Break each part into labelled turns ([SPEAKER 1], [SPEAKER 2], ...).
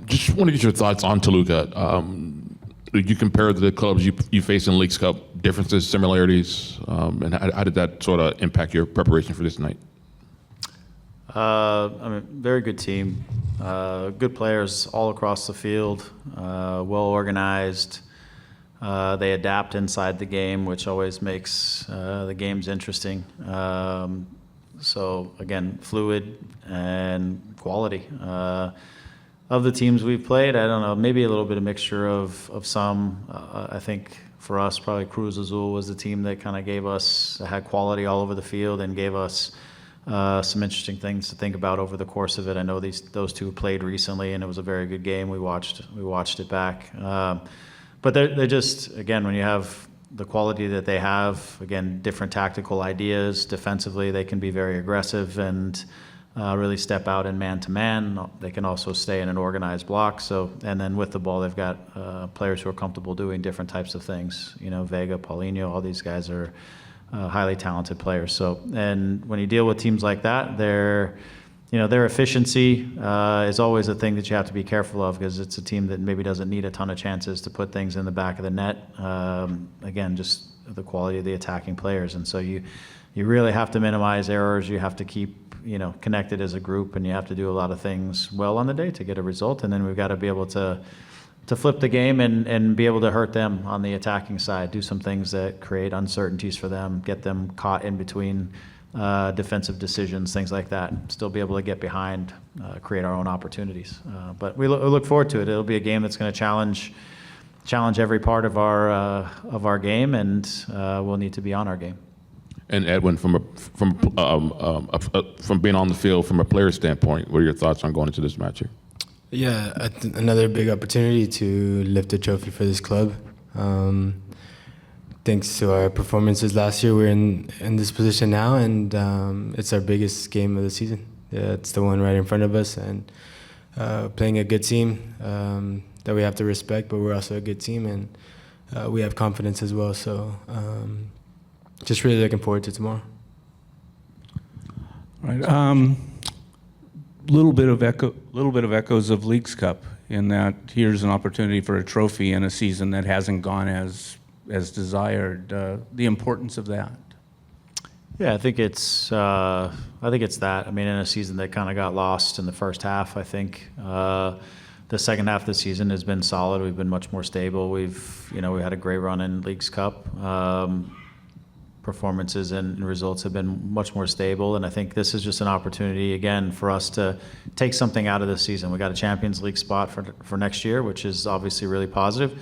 [SPEAKER 1] Just want to get your thoughts on Toluca. You compare the clubs you face in Leagues Cup, differences, similarities, and how did that sort of impact your preparation for this night?
[SPEAKER 2] Very good team, good players all across the field, well organized. They adapt inside the game, which always makes the games interesting. So again, fluid and quality. Of the teams we've played, I don't know, maybe a little bit of mixture of some. I think for us, probably Cruz Azul was the team that kind of had quality all over the field and gave us some interesting things to think about over the course of it. I know those two played recently, and it was a very good game. We watched it back. But they're just, again, when you have the quality that they have, again, different tactical ideas. Defensively, they can be very aggressive and really step out in man-to-man. They can also stay in an organized block. And then with the ball, they've got players who are comfortable doing different types of things. Vega, Paulinho, all these guys are highly talented players. So, and when you deal with teams like that, their efficiency is always a thing that you have to be careful of, because it's a team that maybe doesn't need a ton of chances to put things in the back of the net. Again, just the quality of the attacking players. And so you really have to minimize errors. You have to keep connected as a group, and you have to do a lot of things well on the day to get a result. And then we've got to be able to flip the game and be able to hurt them on the attacking side, do some things that create uncertainties for them, get them caught in between defensive decisions, things like that, still be able to get behind, create our own opportunities. But we look forward to it. It'll be a game that's going to challenge every part of our game, and we'll need to be on our game.
[SPEAKER 1] And Edwin, from being on the field, from a player standpoint, what are your thoughts on going into this match here?
[SPEAKER 3] Yeah, another big opportunity to lift a trophy for this club. Thanks to our performances last year, we're in this position now, and it's our biggest game of the season. Yeah, it's the one right in front of us, and playing a good team that we have to respect, but we're also a good team, and we have confidence as well. So just really looking forward to tomorrow.
[SPEAKER 4] All right. Little bit of echoes of Leagues Cup, in that here's an opportunity for a trophy in a season that hasn't gone as desired. The importance of that.
[SPEAKER 2] Yeah, I think it's that. I mean, in a season that kind of got lost in the first half, I think the second half of the season has been solid. We've been much more stable. We had a great run in Leagues Cup. Performances and results have been much more stable, and I think this is just an opportunity again for us to take something out of this season. We got a Champions League spot for next year, which is obviously really positive.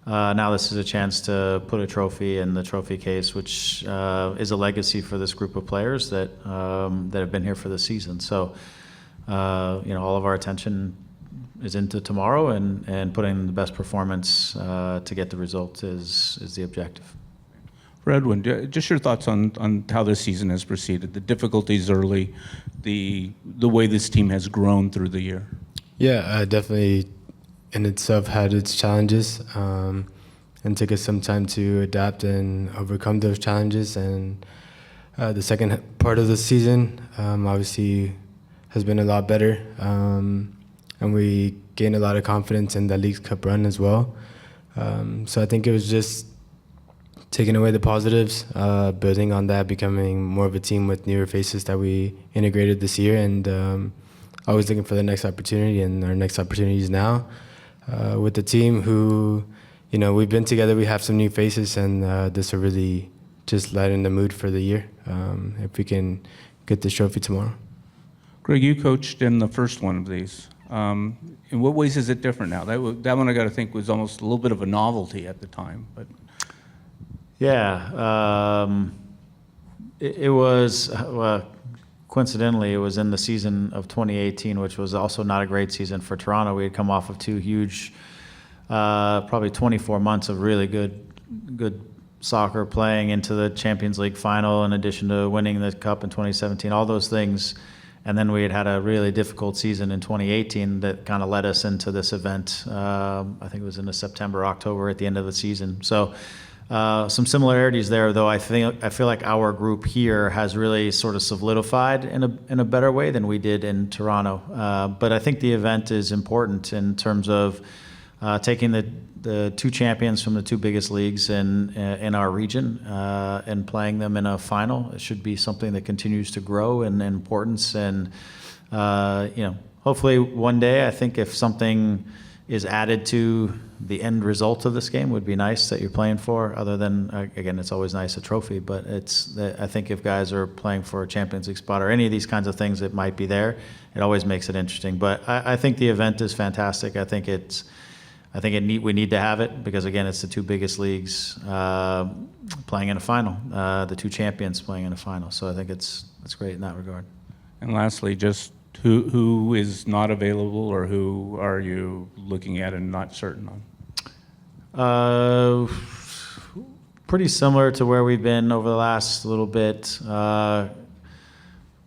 [SPEAKER 2] Now this is a chance to put a trophy in the trophy case, which is a legacy for this group of players that have been here for the season. So all of our attention is into tomorrow, and putting in the best performance to get the result is the objective.
[SPEAKER 4] For Edwin, just your thoughts on how this season has proceeded, the difficulties early, the way this team has grown through the year.
[SPEAKER 3] Yeah, definitely in itself had its challenges, and took us some time to adapt and overcome those challenges. And the second part of the season obviously has been a lot better, and we gained a lot of confidence in the Leagues Cup run as well. So I think it was just taking away the positives, building on that, becoming more of a team with newer faces that we integrated this year, and always looking for the next opportunity, and our next opportunity is now with the team who, we've been together, we have some new faces, and this will really just lighten the mood for the year if we can get this trophy tomorrow.
[SPEAKER 4] Greg, you coached in the first one of these. In what ways is it different now? That one I got to think was almost a little bit of a novelty at the time, but.
[SPEAKER 2] Yeah, it was, coincidentally, it was in the season of 2018, which was also not a great season for Toronto. We had come off of two huge, probably 24 months of really good soccer, playing into the Champions League final, in addition to winning the Cup in 2017, all those things. And then we had a really difficult season in 2018 that kind of led us into this event. I think it was in the September, October at the end of the season. So some similarities there, though. I feel like our group here has really sort of solidified in a better way than we did in Toronto. But I think the event is important in terms of taking the two champions from the two biggest leagues in our region and playing them in a final. It should be something that continues to grow in importance. And hopefully one day, I think if something is added to the end result of this game, would be nice that you're playing for. Other than, again, it's always nice a trophy, but I think if guys are playing for a Champions League spot or any of these kinds of things that might be there, it always makes it interesting. But I think the event is fantastic. We need to have it because, again, it's the two biggest leagues playing in a final, the two champions playing in a final. So I think it's great in that regard.
[SPEAKER 4] And lastly, just who is not available, or who are you looking at and not certain on?
[SPEAKER 2] Pretty similar to where we've been over the last little bit.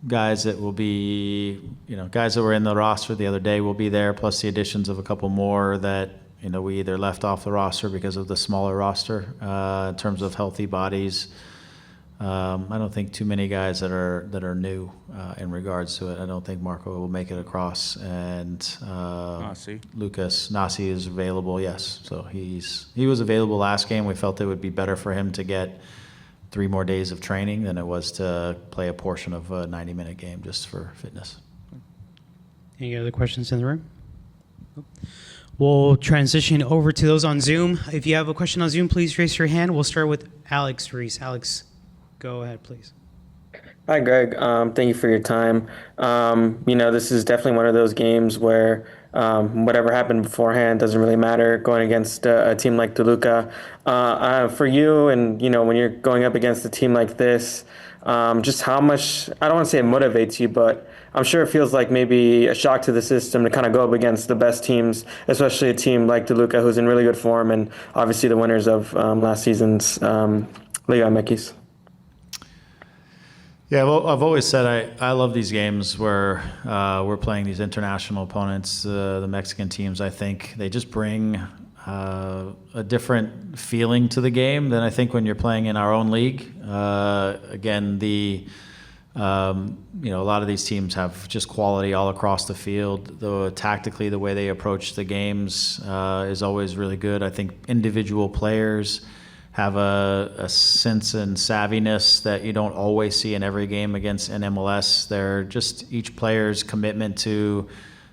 [SPEAKER 2] Guys that will be, guys that were in the roster the other day will be there, plus the additions of a couple more that, we either left off the roster because of the smaller roster in terms of healthy bodies. I don't think too many guys that are new in regards to it. I don't think Marco will make it across, and Lucas Nasi is available. Yes, so he was available last game. We felt it would be better for him to get 3 more days of training than it was to play a portion of a 90-minute game just for fitness.
[SPEAKER 5] Any other questions in the room? We'll transition over to those on Zoom. If you have a question on Zoom, please raise your hand. We'll start with Alex Reese. Alex, go ahead, please.
[SPEAKER 6] Hi, Greg. Thank you for your time. This is definitely one of those games where whatever happened beforehand doesn't really matter going against a team like Toluca. For you, and when you're going up against a team like this, just how much, I don't want to say it motivates you, but I'm sure it feels like maybe a shock to the system to kind of go up against the best teams, especially a team like Toluca, who's in really good form, and obviously the winners of last season's Liga MX.
[SPEAKER 2] Yeah, well, I've always said I love these games where we're playing these international opponents, the Mexican teams. I think they just bring a different feeling to the game than I think when you're playing in our own league. Again, a lot of these teams have just quality all across the field. Though tactically, the way they approach the games is always really good. I think individual players have a sense and savviness that you don't always see in every game against an MLS. They're just each player's commitment to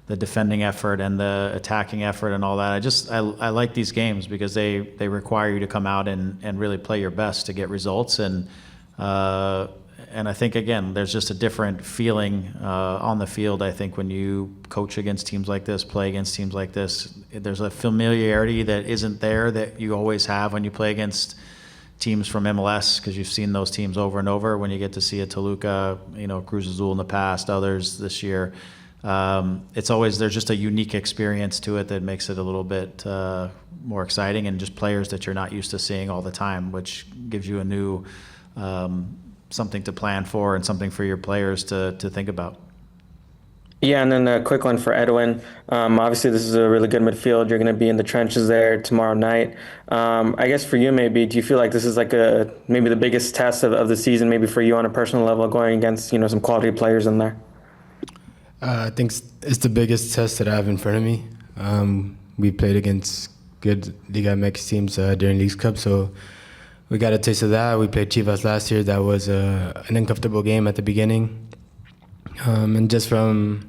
[SPEAKER 2] the defending effort and the attacking effort and all that. I like these games because they require you to come out and really play your best to get results. And I think, again, there's just a different feeling on the field. I think when you coach against teams like this, play against teams like this, there's a familiarity that isn't there that you always have when you play against teams from MLS, because you've seen those teams over and over. When you get to see a Toluca, Cruz Azul in the past, others this year, there's just a unique experience to it that makes it a little bit more exciting, and just players that you're not used to seeing all the time, which gives you a new something to plan for and something for your players to think about.
[SPEAKER 6] Yeah, and then a quick one for Edwin. Obviously, this is a really good midfield. You're going to be in the trenches there tomorrow night. I guess for you, maybe, do you feel like this is like maybe the biggest test of the season, maybe for you on a personal level, going against some quality players in there?
[SPEAKER 3] I think it's the biggest test that I have in front of me. We played against good Liga MX teams during Leagues Cup, so we got a taste of that. We played Chivas last year. That was an uncomfortable game at the beginning. And just from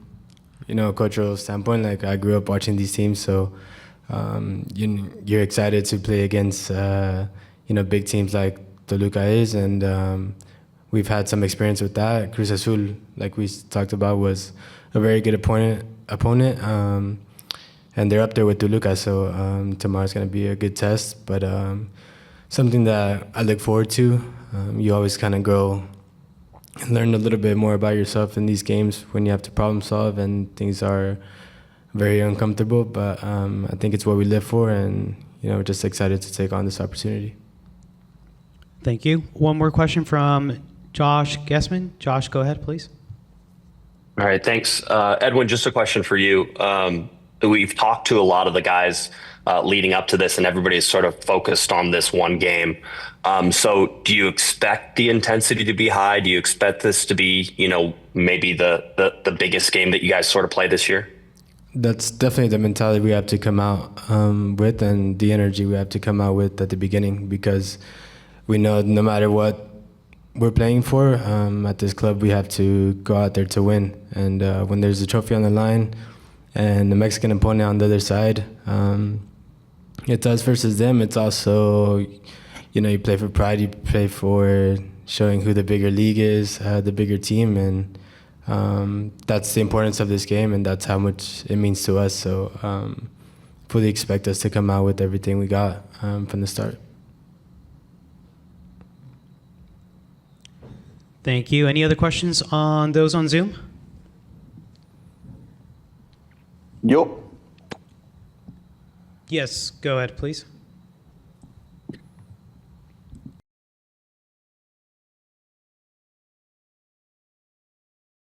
[SPEAKER 3] a cultural standpoint, like, I grew up watching these teams, so you're excited to play against big teams like Toluca is, and we've had some experience with that. Cruz Azul, like we talked about, was a very good opponent, and they're up there with Toluca, so tomorrow's going to be a good test, but something that I look forward to. You always kind of grow and learn a little bit more about yourself in these games when you have to problem solve and things are very uncomfortable, but I think it's what we live for, and we're just excited to take on this opportunity.
[SPEAKER 5] Thank you. One more question from Josh Gessman. Josh, go ahead, please.
[SPEAKER 7] All right, thanks. Edwin, just a question for you. we've talked to a lot of the guys leading up to this, and everybody's sort of focused on this one game. So do you expect the intensity to be high? Do you expect this to be, maybe the biggest game that you guys sort of play this year?
[SPEAKER 3] That's definitely the mentality we have to come out with, and the energy we have to come out with at the beginning, because we know no matter what we're playing for at this club, we have to go out there to win. And when there's a trophy on the line and the Mexican opponent on the other side, it's us versus them. It's also, you play for pride, you play for showing who the bigger league is, the bigger team, and that's the importance of this game, and that's how much it means to us. So fully expect us to come out with everything we got from the start.
[SPEAKER 5] Thank you. Any other questions on those on Zoom?
[SPEAKER 8] Yo.
[SPEAKER 5] Yes, go ahead, please.